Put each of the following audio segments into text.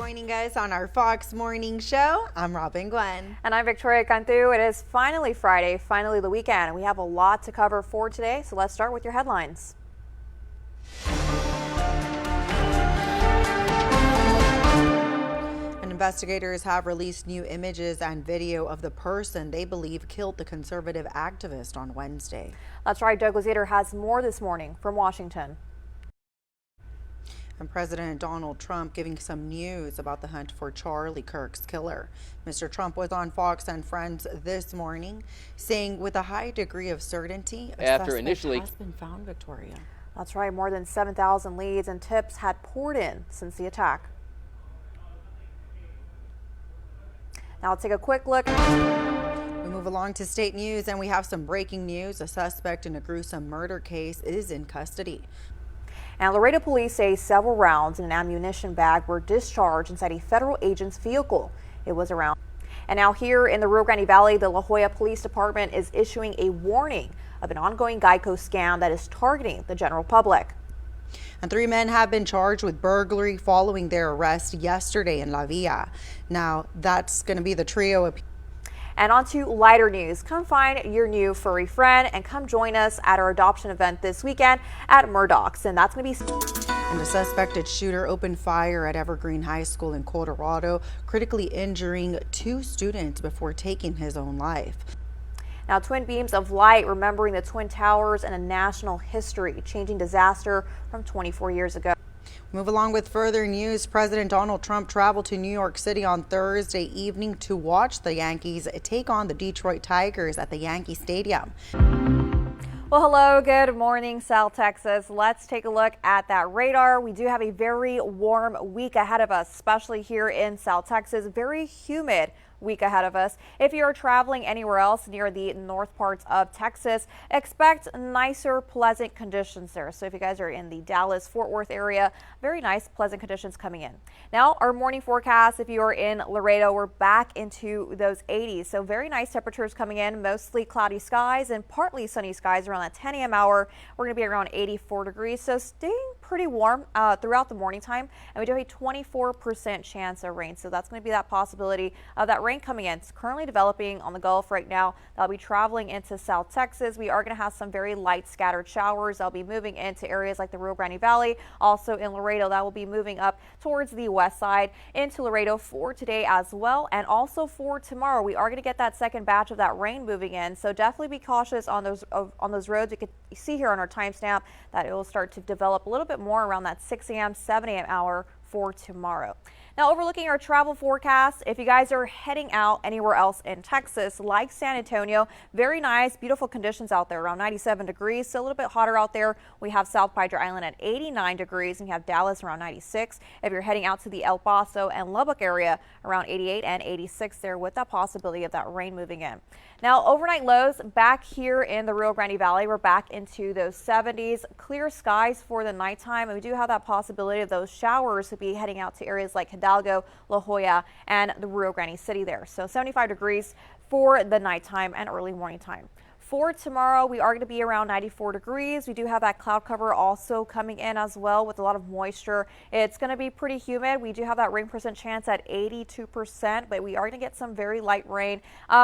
joining us on our Fox Morning Show. I'm Robin Gwenn. And I'm Victoria Cantu. It is finally Friday, finally the weekend, and we have a lot to cover for today, so let's start with your headlines. Investigators have released new images and video of the person they believe killed the conservative activist on Wednesday. That's right. Douglas Yater has more this morning from Washington. And President Donald Trump giving some news about the hunt for Charlie Kirk's killer. Mr. Trump was on Fox and Friends this morning, saying with a high degree of certainty, a suspect has been found, Victoria. That's right. More than 7,000 leads and tips had poured in since the attack. Now let's take a quick look. We move along to state news, and we have some breaking news. A suspect in a gruesome murder case is in custody. And Laredo police say several rounds in an ammunition bag were discharged inside a federal agent's vehicle. It was around. And now here in the Rio Grande Valley, the La Jolla Police Department is issuing a warning of an ongoing Geico scam that is targeting the general public. And 3 men have been charged with burglary following their arrest yesterday in La Villa. Now, that's going to be the trio of. And on to lighter news. Come find your new furry friend and come join us at our adoption event this weekend at Murdoch's. And that's going to be. And the suspected shooter opened fire at Evergreen High School in Colorado, critically injuring 2 students before taking his own life. Now, twin beams of light remembering the Twin Towers and a national history-changing disaster from 24 years ago. Move along with further news. President Donald Trump traveled to New York City on Thursday evening to watch the Yankees take on the Detroit Tigers at the Yankee Stadium. Well, hello, good morning, South Texas. Let's take a look at that radar. We do have a very warm week ahead of us, especially here in South Texas. Very humid week ahead of us. If you're traveling anywhere else near the north parts of Texas, expect nicer, pleasant conditions there. So if you guys are in the Dallas, Fort Worth area, very nice, pleasant conditions coming in. Now, our morning forecast, if you are in Laredo, we're back into those 80s. So very nice temperatures coming in, mostly cloudy skies and partly sunny skies around that 10 a.m. hour. We're going to be around 84 degrees. So staying pretty warm throughout the morning time. And we do have a 24% chance of rain. So that's going to be that possibility of that rain coming in. It's currently developing on the Gulf right now. That'll be traveling into South Texas. We are going to have some very light scattered showers. They'll be moving into areas like the Rio Grande Valley. Also in Laredo, that will be moving up towards the west side into Laredo for today as well. And also for tomorrow, we are going to get that second batch of that rain moving in. So definitely be cautious on those roads. You can see here on our timestamp that it will start to develop a little bit more around that 6 a.m., 7 a.m. hour for tomorrow. Now, overlooking our travel forecast, if you guys are heading out anywhere else in Texas, like San Antonio, very nice, beautiful conditions out there, around 97 degrees, so a little bit hotter out there. We have South Padre Island at 89 degrees, and you have Dallas around 96. If you're heading out to the El Paso and Lubbock area, around 88 and 86 there, with that possibility of that rain moving in. Now, overnight lows back here in the Rio Grande Valley, we're back into those 70s. Clear skies for the nighttime, and we do have that possibility of those showers to be heading out to areas like Hidalgo, La Jolla, and the Rio Grande City there. So 75 degrees for the nighttime and early morning time. For tomorrow, we are going to be around 94 degrees. We do have that cloud cover also coming in as well with a lot of moisture. It's going to be pretty humid. We do have that rain percent chance at 82%, but we are going to get some very light rain.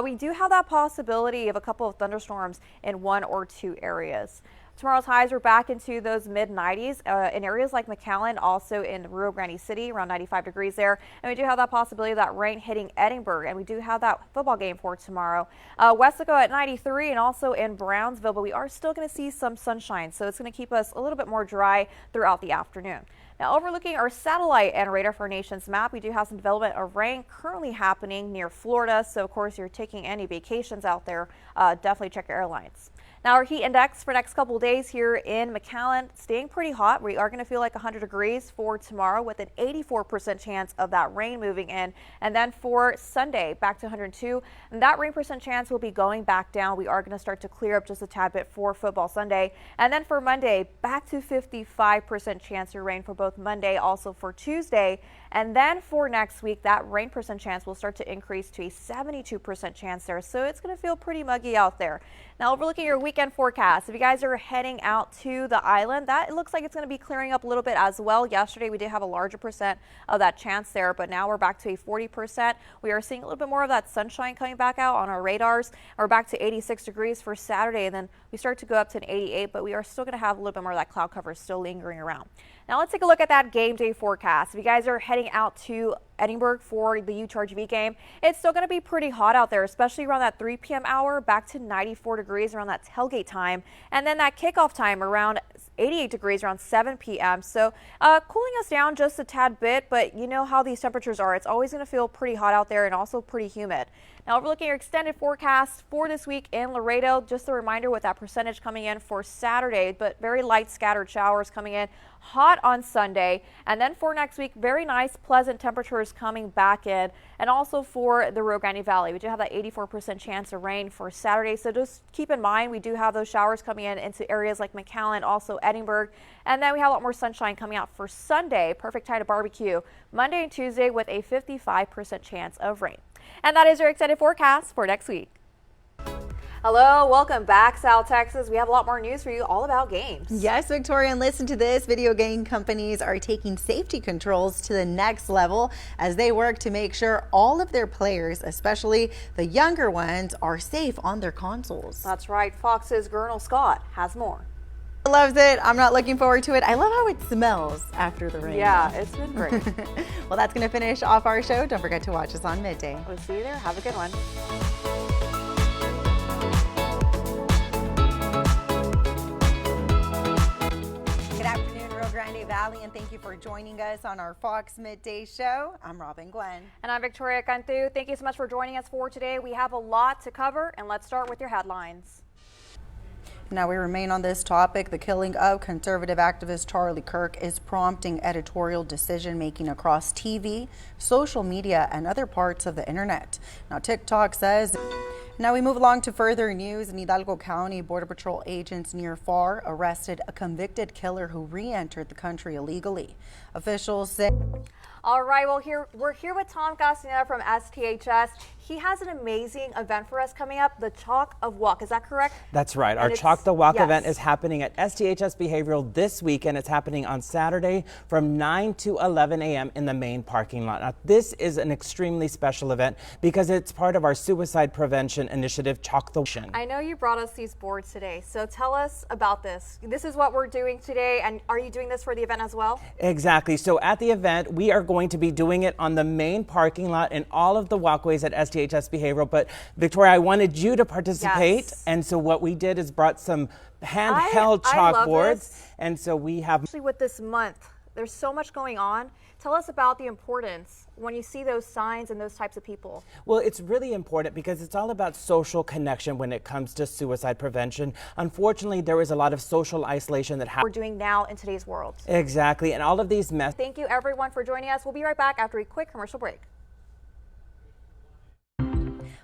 We do have that possibility of a couple of thunderstorms in 1 or 2 areas. Tomorrow's highs are back into those mid-90s in areas like McAllen, also in Rio Grande City, around 95 degrees there. And we do have that possibility of that rain hitting Edinburgh, and we do have that football game for tomorrow. Wesco at 93 and also in Brownsville, but we are still going to see some sunshine, so it's going to keep us a little bit more dry throughout the afternoon. Now, overlooking our satellite and radar for our nation's map, we do have some development of rain currently happening near Florida. So, of course, you're taking any vacations out there, definitely check your airlines. Now, our heat index for next couple of days here in McAllen staying pretty hot. We are going to feel like 100 degrees for tomorrow with an 84% chance of that rain moving in. And then for Sunday, back to 102. And that rain percent chance will be going back down. We are going to start to clear up just a tad bit for football Sunday. And then for Monday, back to 55% chance of rain for both Monday, also for Tuesday. And then for next week, that rain percent chance will start to increase to a 72% chance there. So it's going to feel pretty muggy out there. Now overlooking your weekend forecast, if you guys are heading out to the island, it looks like it's going to be clearing up a little bit as well. Yesterday we did have a larger percent of that chance there, but now we're back to a 40%. We are seeing a little bit more of that sunshine coming back out on our radars. We're back to 86 degrees for Saturday, and then we start to go up to an 88, but we are still going to have a little bit more of that cloud cover still lingering around. Now let's take a look at that game day forecast. If you guys are heading out to Edinburgh for the UTRGV game, it's still going to be pretty hot out there, especially around that 3 p.m. hour, back to 94 degrees around that tailgate time, and then that kickoff time around 88 degrees around 7 p.m. So cooling us down just a tad bit, but you know how these temperatures are. It's always going to feel pretty hot out there and also pretty humid. Now we're looking at your extended forecast for this week in Laredo. Just a reminder with that percentage coming in for Saturday, but very light scattered showers coming in, hot on Sunday. And then for next week, very nice, pleasant temperatures coming back in. And also for the Rio Grande Valley, we do have that 84% chance of rain for Saturday. So just keep in mind, we do have those showers coming in into areas like McAllen, also Edinburgh. And then we have a lot more sunshine coming out for Sunday. Perfect time to barbecue Monday and Tuesday with a 55% chance of rain. And that is your extended forecast for next week. Hello, welcome back, South Texas. We have a lot more news for you all about games. Yes, Victoria, and listen to this. Video game companies are taking safety controls to the next level as they work to make sure all of their players, especially the younger ones, are safe on their consoles. That's right. Fox's Gernal Scott has more. Loves it. I'm not looking forward to it. I love how it smells after the rain. Yeah, it's been great. Well, that's going to finish off our show. Don't forget to watch us on Midday. We'll see you there. Have a good one. Good afternoon, Rio Grande Valley, and thank you for joining us on our Fox Midday Show. I'm Robin Gwenn. And I'm Victoria Cantu. Thank you so much for joining us for today. We have a lot to cover, and let's start with your headlines. Now we remain on this topic. The killing of conservative activist Charlie Kirk is prompting editorial decision-making across TV, social media, and other parts of the internet. Now TikTok says... Now we move along to further news. In Hidalgo County, Border Patrol agents near FAR arrested a convicted killer who re-entered the country illegally. Officials say... All right, well, we're here with Tom Castaneda from STHS. He has an amazing event for us coming up, the Chalk of Walk. Is that correct? That's right. Our Chalk the Walk event is happening at STHS Behavioral this weekend. It's happening on Saturday from 9 to 11 a.m. in the main parking lot. Now, this is an extremely special event because it's part of our suicide prevention initiative, Chalk the Walk. I know you brought us these boards today, so tell us about this. This is what we're doing today, and are you doing this for the event as well? Exactly. So at the event, we are going to be doing it on the main parking lot and all of the walkways at STHS Behavioral. But Victoria, I wanted you to participate. Yes. And so what we did is brought some handheld chalkboards. And so we have... Actually, with this month, there's so much going on. Tell us about the importance when you see those signs and those types of people. Well, it's really important because it's all about social connection when it comes to suicide prevention. Unfortunately, there is a lot of social isolation that we're doing now in today's world. Exactly. And all of these Thank you, everyone, for joining us. We'll be right back after a quick commercial break.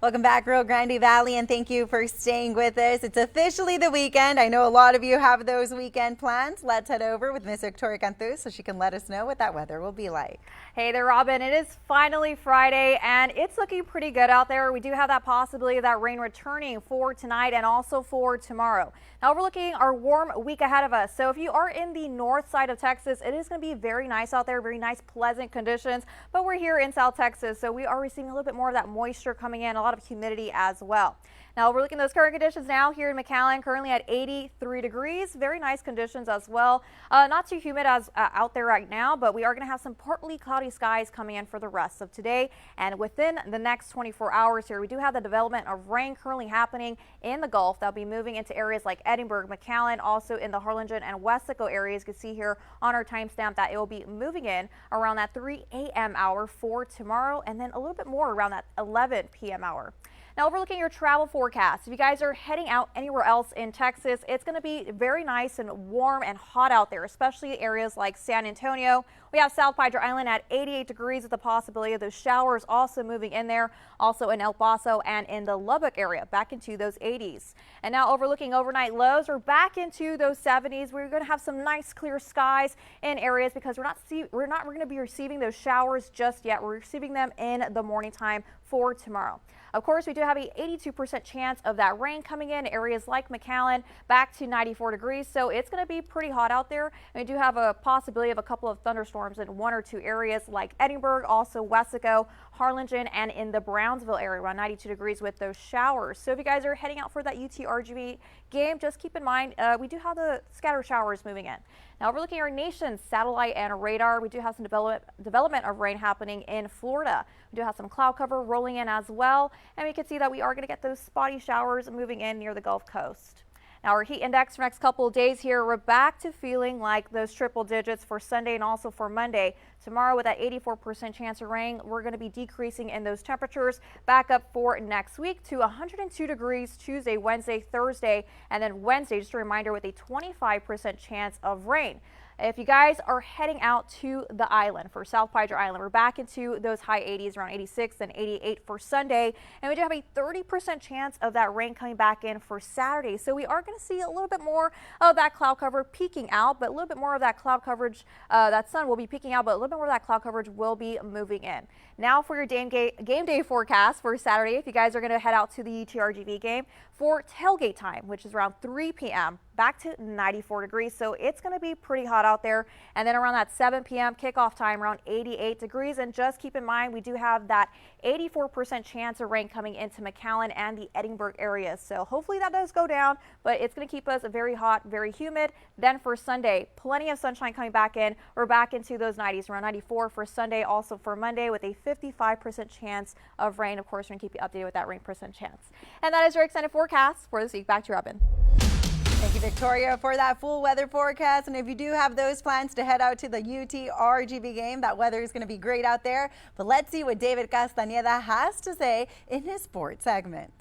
Welcome back, Rio Grande Valley, and thank you for staying with us. It's officially the weekend. I know a lot of you have those weekend plans. Let's head over with Miss Victoria Cantu so she can let us know what that weather will be like. Hey there, Robin. It is finally Friday, and it's looking pretty good out there. We do have that possibility of that rain returning for tonight and also for tomorrow. Now, we're looking our warm week ahead of us. So if you are in the north side of Texas, it is going to be very nice out there, very nice, pleasant conditions. But we're here in South Texas, so we are receiving a little bit more of that moisture coming in, a lot of humidity as well. Now we're looking at those current conditions now here in McAllen, currently at 83 degrees. Very nice conditions as well. Not too humid as out there right now, but we are going to have some partly cloudy skies coming in for the rest of today. And within the next 24 hours here, we do have the development of rain currently happening in the Gulf. That'll be moving into areas like Edinburgh, McAllen, also in the Harlingen and Wesco areas. You can see here on our timestamp that it will be moving in around that 3 a.m. hour for tomorrow, and then a little bit more around that 11 p.m. hour. Now we're looking at your travel forecast. If you guys are heading out anywhere else in Texas, it's going to be very nice and warm and hot out there, especially areas like San Antonio. We have South Padre Island at 88 degrees with the possibility of those showers also moving in there, also in El Paso and in the Lubbock area, back into those 80s. And now overlooking overnight lows, we're back into those 70s. We're going to have some nice clear skies in areas because we're not going to be receiving those showers just yet. We're receiving them in the morning time for tomorrow. Of course, we do have a 82% chance of that rain coming in areas like McAllen, back to 94 degrees. So it's going to be pretty hot out there. And we do have a possibility of a couple of thunderstorms in 1 or 2 areas like Edinburgh, also Wesco, Harlingen, and in the Brownsville area, around 92 degrees with those showers. So if you guys are heading out for that UT-RGV game, just keep in mind we do have the scattered showers moving in. Now we're looking at our nation's satellite and radar. We do have some development of rain happening in Florida. We do have some cloud cover rolling in as well, and we can see that we are going to get those spotty showers moving in near the Gulf Coast. Now our heat index for next couple of days here, we're back to feeling like those triple digits for Sunday and also for Monday. Tomorrow with that 84% chance of rain, we're going to be decreasing in those temperatures back up for next week to 102 degrees Tuesday, Wednesday, Thursday, and then Wednesday, just a reminder, with a 25% chance of rain. If you guys are heading out to the island for South Padre Island, we're back into those high 80s, around 86 and 88 for Sunday. And we do have a 30% chance of that rain coming back in for Saturday. So we are going to see a little bit more of that cloud cover peeking out, but a little bit more of that cloud coverage, that sun will be peeking out, but a little bit more of that cloud coverage will be moving in. Now for your game day forecast for Saturday, if you guys are going to head out to the UT-RGV game for tailgate time, which is around 3 p.m., back to 94 degrees. So it's going to be pretty hot out there. And then around that 7 p.m. kickoff time, around 88 degrees. And just keep in mind, we do have that 84% chance of rain coming into McAllen and the Edinburgh area. So hopefully that does go down, but it's going to keep us very hot, very humid. Then for Sunday, plenty of sunshine coming back in. We're back into those 90s, around 94 for Sunday, also for Monday with a 55% chance of rain. Of course, we're going to keep you updated with that rain percent chance. And that is your extended forecast for this week. Back to Robin. Thank you, Victoria, for that full weather forecast. And if you do have those plans to head out to the UT-RGV game, that weather is going to be great out there. But let's see what David Castañeda has to say in his sports segment.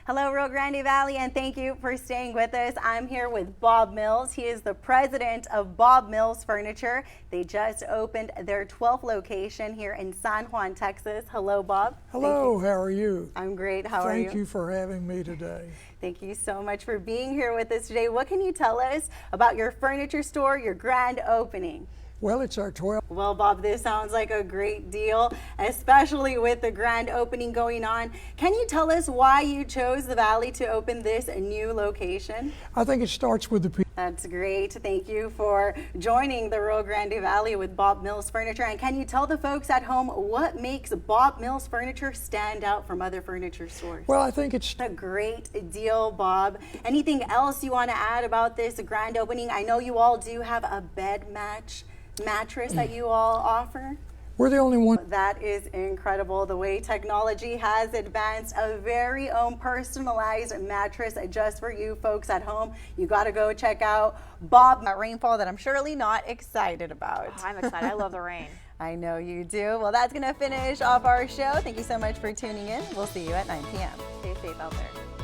Hello, Rio Grande Valley, and thank you for staying with us. I'm here with Bob Mills. He is the president of Bob Mills Furniture. They just opened their 12th location here in San Juan, Texas. Hello, Bob. Hello, how are you? I'm great. How are you? Thank you for having me today. Thank you so much for being here with us today. What can you tell us about your furniture store, your grand opening? Well, it's our 12th. Well, Bob, this sounds like a great deal, especially with the grand opening going on. Can you tell us why you chose the Valley to open this new location? I think it starts with the people. That's great. Thank you for joining the Rio Grande Valley with Bob Mills Furniture. And can you tell the folks at home what makes Bob Mills Furniture stand out from other furniture stores? Well, I think it's a great deal, Bob. Anything else you want to add about this grand opening? I know you all do have a bed mattress that you all offer. We're the only one. That is incredible, the way technology has advanced. A very own personalized mattress just for you folks at home. You got to go check out Bob. Rainfall that I'm surely not excited about. Oh, I'm excited. I love the rain. I know you do. Well, that's going to finish off our show. Thank you so much for tuning in. We'll see you at 9 p.m. Stay safe out there.